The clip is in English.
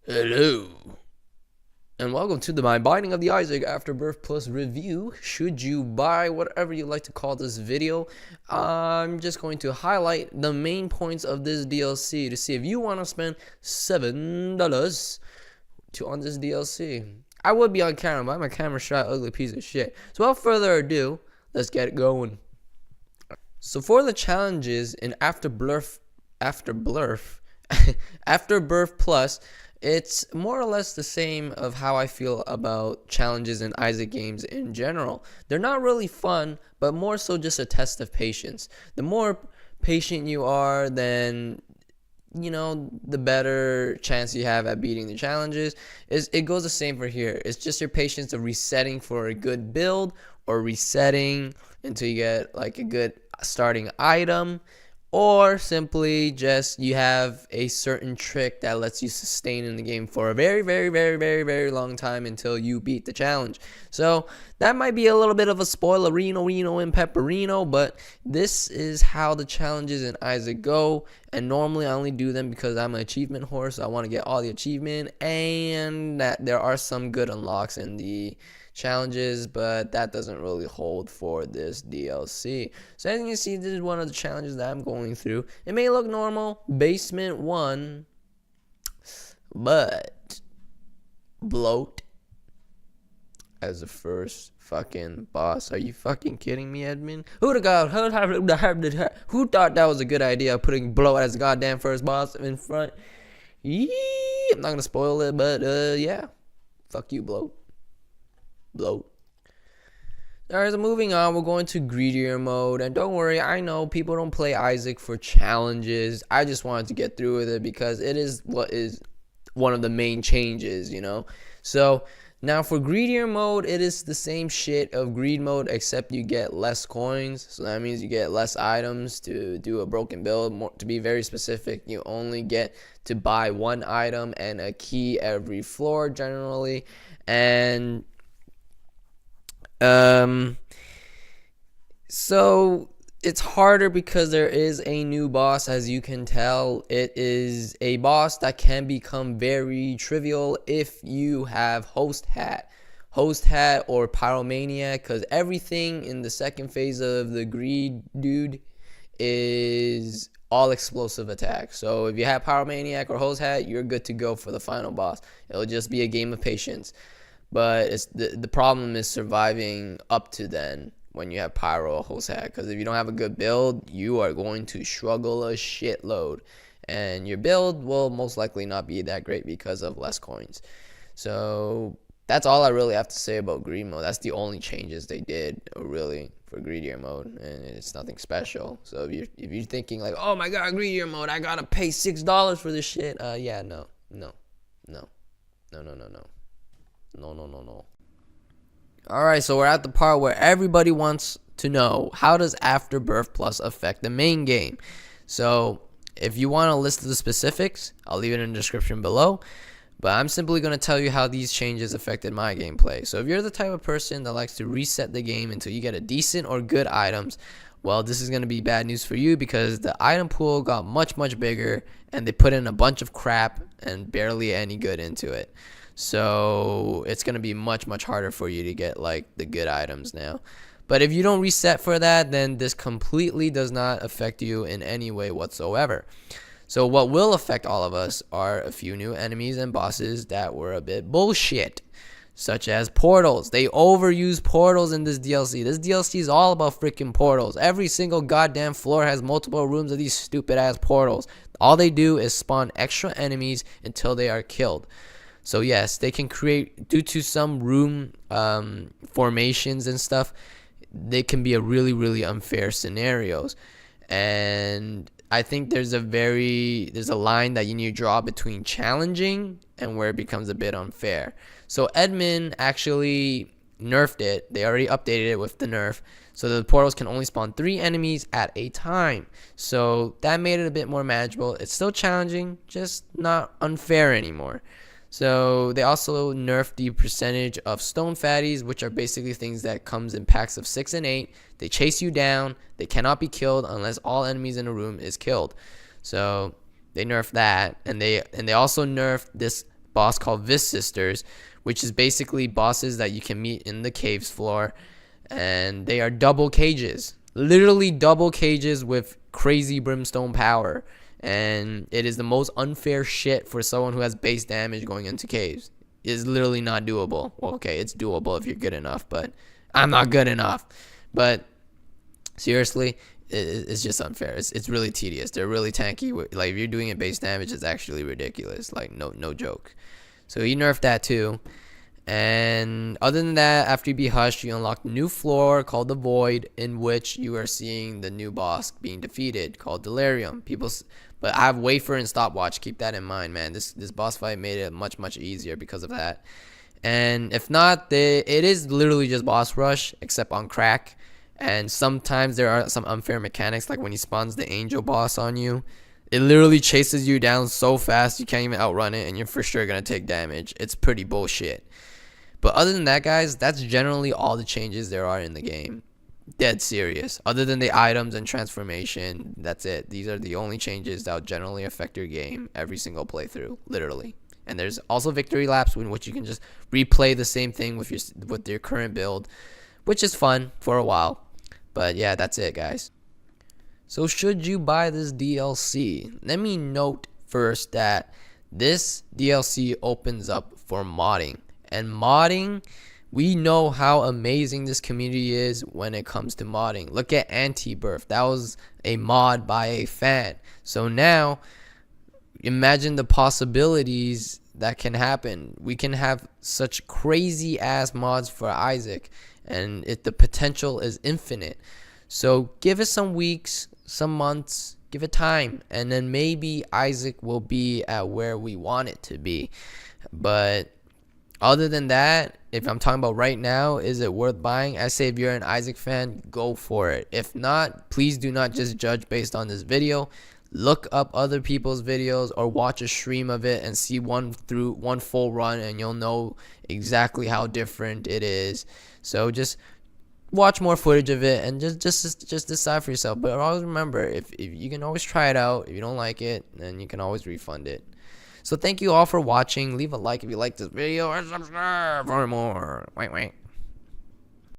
Hello, and welcome to the My Binding of the Isaac Afterbirth Plus review. Should you buy whatever you like to call this video, I'm just going to highlight the main points of this DLC to see if you want to spend $7 on this DLC. I would be on camera, but I'm a camera shy, ugly piece of shit. So without further ado, let's get it going. So for the challenges in Afterbirth Plus, it's more or less the same of how I feel about challenges in Isaac games in general. They're not really fun, but more so just a test of patience. The more patient you are, then the better chance you have at beating the challenges. It goes the same for here. It's just your patience of resetting for a good build or resetting until you get like a good starting item, or simply just you have a certain trick that lets you sustain in the game for a very long time until you beat the challenge. So that might be a little bit of a spoilerino and pepperino, but this is how the challenges in Isaac go. And normally I only do them because I'm an achievement whore, so I want to get all the achievement, and that there are some good unlocks in the challenges, but that doesn't really hold for this DLC. So as you can see, this is one of the challenges that I'm going through. It may look normal, basement 1, but bloat as the first fucking boss. Are you fucking kidding me, Edmund? Who thought that was a good idea, putting bloat as the goddamn first boss in front? I'm not gonna spoil it, but yeah, fuck you, bloat. Alright, so moving on, we're going to Greedier mode, and don't worry, I know people don't play Isaac for challenges. I just wanted to get through with it because it is what is one of the main changes, So now for Greedier mode, it is the same shit of Greed mode, except you get less coins. So that means you get less items to do a broken build. To be very specific, you only get to buy one item and a key every floor generally, and so it's harder because there is a new boss. As you can tell, it is a boss that can become very trivial if you have host hat or pyromaniac, because everything in the second phase of the greed dude is all explosive attack. So if you have pyromaniac or host hat, you're good to go for the final boss. It'll just be a game of patience. But it's the problem is surviving up to then when you have pyro or host hat, because if you don't have a good build, you are going to struggle a shitload, and your build will most likely not be that great because of less coins. So that's all I really have to say about Greed mode. That's the only changes they did really for Greedier mode, and it's nothing special. So if you're thinking like, oh my god, Greedier mode, I gotta pay $6 for this shit, yeah, no. Alright, so we're at the part where everybody wants to know, how does Afterbirth Plus affect the main game? So if you want a list of the specifics, I'll leave it in the description below, but I'm simply going to tell you how these changes affected my gameplay. So if you're the type of person that likes to reset the game until you get a decent or good items, well, this is going to be bad news for you, because the item pool got much bigger, and they put in a bunch of crap and barely any good into it. So it's going to be much harder for you to get like the good items now. But if you don't reset for that, then this completely does not affect you in any way whatsoever. So what will affect all of us are a few new enemies and bosses that were a bit bullshit, such as portals. They overuse portals in this DLC. This DLC is all about freaking portals. Every single goddamn floor has multiple rooms of these stupid ass portals. All they do is spawn extra enemies until they are killed. So yes, they can create, due to some room formations and stuff, they can be a really unfair scenarios. And I think there's a line that you need to draw between challenging and where it becomes a bit unfair. So Edmund actually nerfed it. They already updated it with the nerf, so the portals can only spawn 3 enemies at a time. So that made it a bit more manageable. It's still challenging, just not unfair anymore. So they also nerfed the percentage of stone fatties, which are basically things that comes in packs of 6 and 8. They chase you down. They cannot be killed unless all enemies in a room is killed. So they nerfed that, and they also nerfed this boss called Vis Sisters, which is basically bosses that you can meet in the caves floor, and they are double cages, literally double cages with crazy brimstone power, and it is the most unfair shit for someone who has base damage going into caves. It is literally not doable. Well, okay, it's doable if you're good enough, but I'm not good enough. But seriously, it's just unfair. It's really tedious. They're really tanky. Like, if you're doing it base damage, it's actually ridiculous. Like, no joke. So he nerfed that too. And other than that, after you beat Hush, you unlock a new floor called the Void, in which you are seeing the new boss being defeated called Delirium. But I have Wafer and Stopwatch. Keep that in mind, man. This boss fight made it much easier because of that. And if not, it is literally just boss rush, except on crack. And sometimes there are some unfair mechanics, like when he spawns the angel boss on you, it literally chases you down so fast you can't even outrun it, and you're for sure gonna take damage. It's pretty bullshit. But other than that, guys, that's generally all the changes there are in the game. Dead serious. Other than the items and transformation, that's it. These are the only changes that will generally affect your game every single playthrough, literally. And there's also victory laps in which you can just replay the same thing with your current build, which is fun for a while. But yeah, that's it, guys. So should you buy this DLC? Let me note first that this DLC opens up for modding. And modding, we know how amazing this community is when it comes to modding. Look at Afterbirth. That was a mod by a fan. So now, imagine the possibilities that can happen. We can have such crazy ass mods for Isaac, and the potential is infinite. So give it some weeks, some months, give it time, and then maybe Isaac will be at where we want it to be. But other than that, if I'm talking about right now, is it worth buying? I say if you're an Isaac fan, go for it. If not, please do not just judge based on this video. Look up other people's videos or watch a stream of it and see one full run, and you'll know exactly how different it is. So just watch more footage of it and just decide for yourself. But always remember, if you can always try it out. If you don't like it, then you can always refund it. So thank you all for watching. Leave a like if you like this video and subscribe for more. Wait.